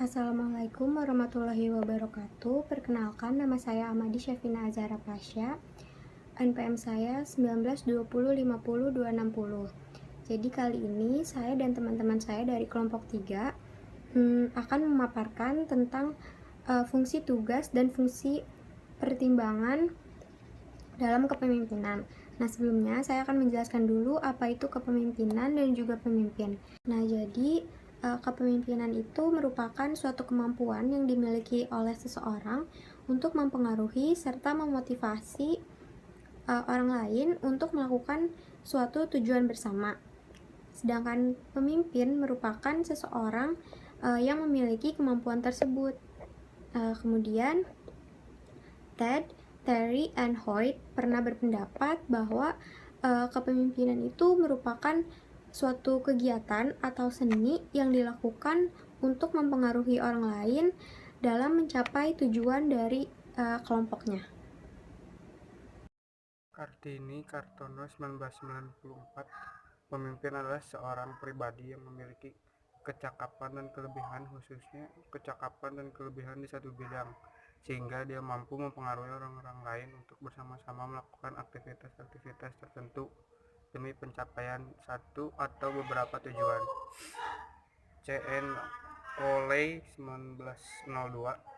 Assalamualaikum warahmatullahi wabarakatuh. Perkenalkan, nama saya Amadi Syafina Azhara Pasha. NPM saya 1920500260. Jadi kali ini saya dan teman-teman saya dari kelompok 3 akan memaparkan tentang fungsi tugas dan fungsi pertimbangan dalam kepemimpinan. Nah, sebelumnya saya akan menjelaskan dulu apa itu kepemimpinan dan juga pemimpin. Nah, jadi kepemimpinan itu merupakan suatu kemampuan yang dimiliki oleh seseorang untuk mempengaruhi serta memotivasi orang lain untuk melakukan suatu tujuan bersama. Sedangkan pemimpin merupakan seseorang yang memiliki kemampuan tersebut. Kemudian Terry and Hoyt pernah berpendapat bahwa kepemimpinan itu merupakan suatu kegiatan atau seni yang dilakukan untuk mempengaruhi orang lain dalam mencapai tujuan dari kelompoknya. Kartini Kartono 1994. Pemimpin adalah seorang pribadi yang memiliki kecakapan dan kelebihan, khususnya kecakapan dan kelebihan di satu bidang, sehingga dia mampu mempengaruhi orang-orang lain untuk bersama-sama melakukan aktivitas-aktivitas tertentu demi pencapaian satu atau beberapa tujuan. C.N. Oley 1902.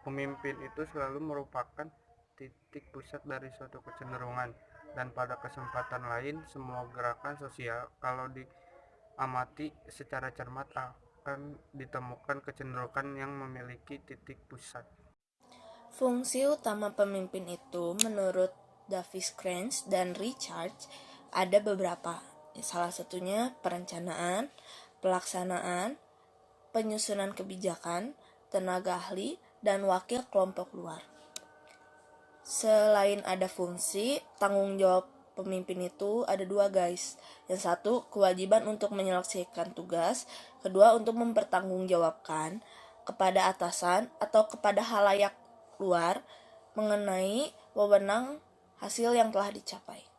Pemimpin itu selalu merupakan titik pusat dari suatu kecenderungan, dan pada kesempatan lain semua gerakan sosial kalau diamati secara cermat akan ditemukan kecenderungan yang memiliki titik pusat. Fungsi utama pemimpin itu menurut Davis Cranch dan Richards ada beberapa. Salah satunya perencanaan, pelaksanaan, penyusunan kebijakan, tenaga ahli, dan wakil kelompok luar. Selain ada fungsi, tanggung jawab pemimpin itu ada dua, guys. Yang satu, kewajiban untuk menyelesaikan tugas. Kedua, untuk mempertanggungjawabkan kepada atasan atau kepada halayak luar mengenai wewenang hasil yang telah dicapai.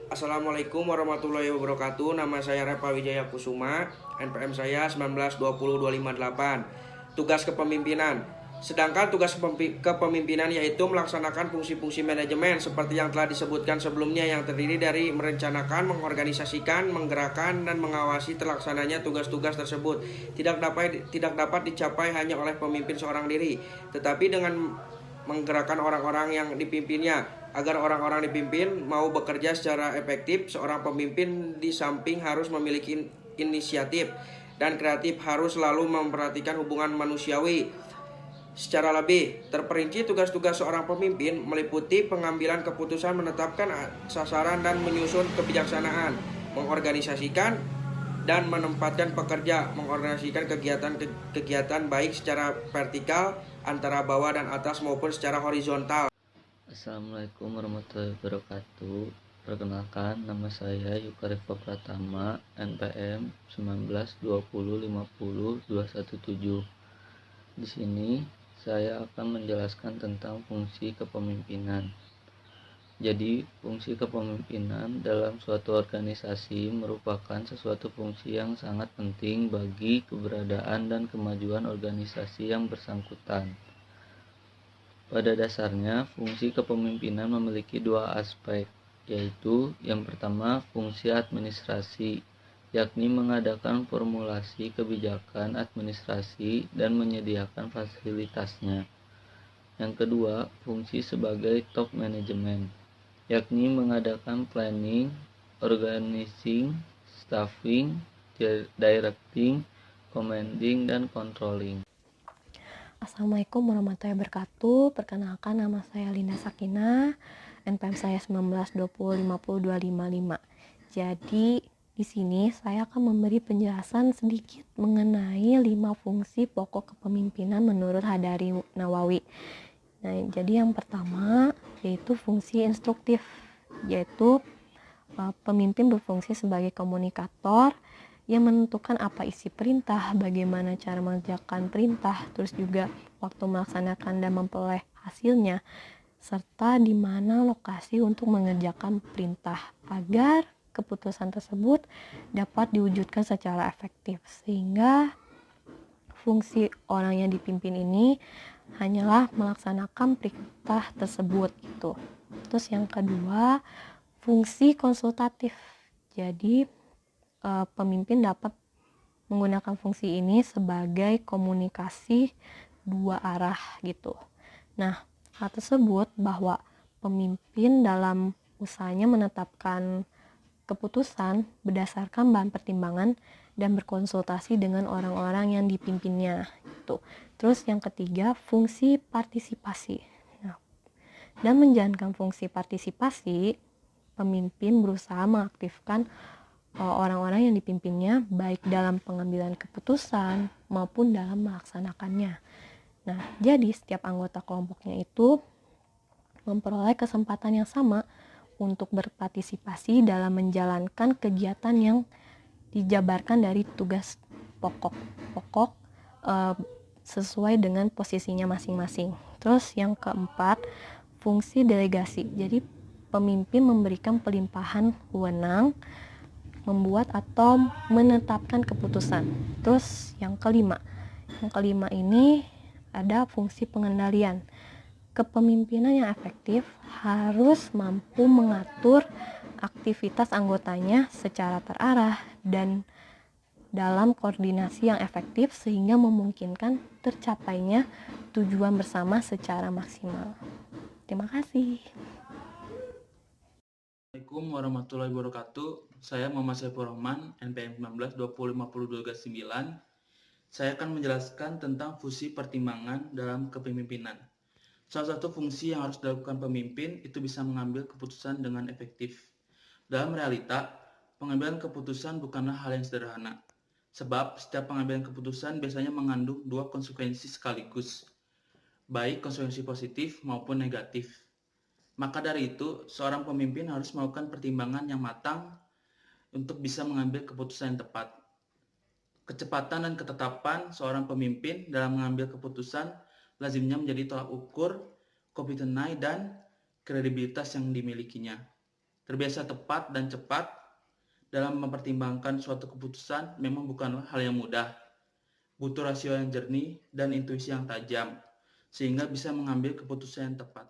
Assalamualaikum warahmatullahi wabarakatuh. Nama saya Repa Wijaya Kusuma. NPM saya 1920258. Tugas kepemimpinan. Sedangkan tugas kepemimpinan yaitu melaksanakan fungsi-fungsi manajemen seperti yang telah disebutkan sebelumnya, yang terdiri dari merencanakan, mengorganisasikan, menggerakkan, dan mengawasi terlaksananya tugas-tugas tersebut. Tidak dapat dicapai hanya oleh pemimpin seorang diri, tetapi dengan menggerakkan orang-orang yang dipimpinnya. Agar orang-orang dipimpin mau bekerja secara efektif, seorang pemimpin di samping harus memiliki inisiatif dan kreatif, harus selalu memperhatikan hubungan manusiawi. Secara lebih terperinci, tugas-tugas seorang pemimpin meliputi pengambilan keputusan, menetapkan sasaran dan menyusun kebijaksanaan, mengorganisasikan dan menempatkan pekerja, mengorganisasikan kegiatan baik secara vertikal antara bawah dan atas maupun secara horizontal. Assalamualaikum warahmatullahi wabarakatuh. Perkenalkan, nama saya Yukarifa Pratama, NPM 1920500217. Di sini saya akan menjelaskan tentang fungsi kepemimpinan. Jadi, fungsi kepemimpinan dalam suatu organisasi merupakan sesuatu fungsi yang sangat penting bagi keberadaan dan kemajuan organisasi yang bersangkutan. Pada dasarnya, fungsi kepemimpinan memiliki dua aspek, yaitu yang pertama fungsi administrasi, yakni mengadakan formulasi kebijakan administrasi dan menyediakan fasilitasnya. Yang kedua, fungsi sebagai top management, yakni mengadakan planning, organizing, staffing, directing, commanding, dan controlling. Assalamualaikum warahmatullahi wabarakatuh. Perkenalkan, nama saya Linda Sakinah, NPM saya 1920500255. Jadi di sini saya akan memberi penjelasan sedikit mengenai 5 fungsi pokok kepemimpinan menurut Hadari Nawawi. Nah, jadi yang pertama yaitu fungsi instruktif, yaitu pemimpin berfungsi sebagai komunikator yang menentukan apa isi perintah, bagaimana cara mengerjakan perintah, terus juga waktu melaksanakan dan memperoleh hasilnya, serta di mana lokasi untuk mengerjakan perintah agar keputusan tersebut dapat diwujudkan secara efektif. Sehingga fungsi orang yang dipimpin ini hanyalah melaksanakan perintah tersebut gitu. Terus yang kedua, fungsi konsultatif. Jadi pemimpin dapat menggunakan fungsi ini sebagai komunikasi dua arah gitu. Nah, hal tersebut bahwa pemimpin dalam usahanya menetapkan keputusan berdasarkan bahan pertimbangan dan berkonsultasi dengan orang-orang yang dipimpinnya gitu. Terus yang ketiga, fungsi partisipasi. Nah, dan menjalankan fungsi partisipasi, pemimpin berusaha mengaktifkan orang-orang yang dipimpinnya baik dalam pengambilan keputusan maupun dalam melaksanakannya. Nah, jadi setiap anggota kelompoknya itu memperoleh kesempatan yang sama untuk berpartisipasi dalam menjalankan kegiatan yang dijabarkan dari tugas pokok sesuai dengan posisinya masing-masing. Terus yang keempat, fungsi delegasi. Jadi pemimpin memberikan pelimpahan wewenang membuat atau menetapkan keputusan. Terus yang kelima ini ada fungsi pengendalian. Kepemimpinan yang efektif harus mampu mengatur aktivitas anggotanya secara terarah dan dalam koordinasi yang efektif sehingga memungkinkan tercapainya tujuan bersama secara maksimal. Terima kasih. Assalamualaikum warahmatullahi wabarakatuh. Saya Muhammad Saifur Rahman, NPM 19 20 52 9. Saya akan menjelaskan tentang fungsi pertimbangan dalam kepemimpinan. Salah satu fungsi yang harus dilakukan pemimpin itu bisa mengambil keputusan dengan efektif. Dalam realita, pengambilan keputusan bukanlah hal yang sederhana. Sebab setiap pengambilan keputusan biasanya mengandung dua konsekuensi sekaligus, baik konsekuensi positif maupun negatif. Maka dari itu, seorang pemimpin harus melakukan pertimbangan yang matang untuk bisa mengambil keputusan yang tepat. Kecepatan dan ketetapan seorang pemimpin dalam mengambil keputusan lazimnya menjadi tolak ukur kompetensi dan kredibilitas yang dimilikinya. Terbiasa tepat dan cepat dalam mempertimbangkan suatu keputusan memang bukanlah hal yang mudah. Butuh rasio yang jernih dan intuisi yang tajam, sehingga bisa mengambil keputusan yang tepat.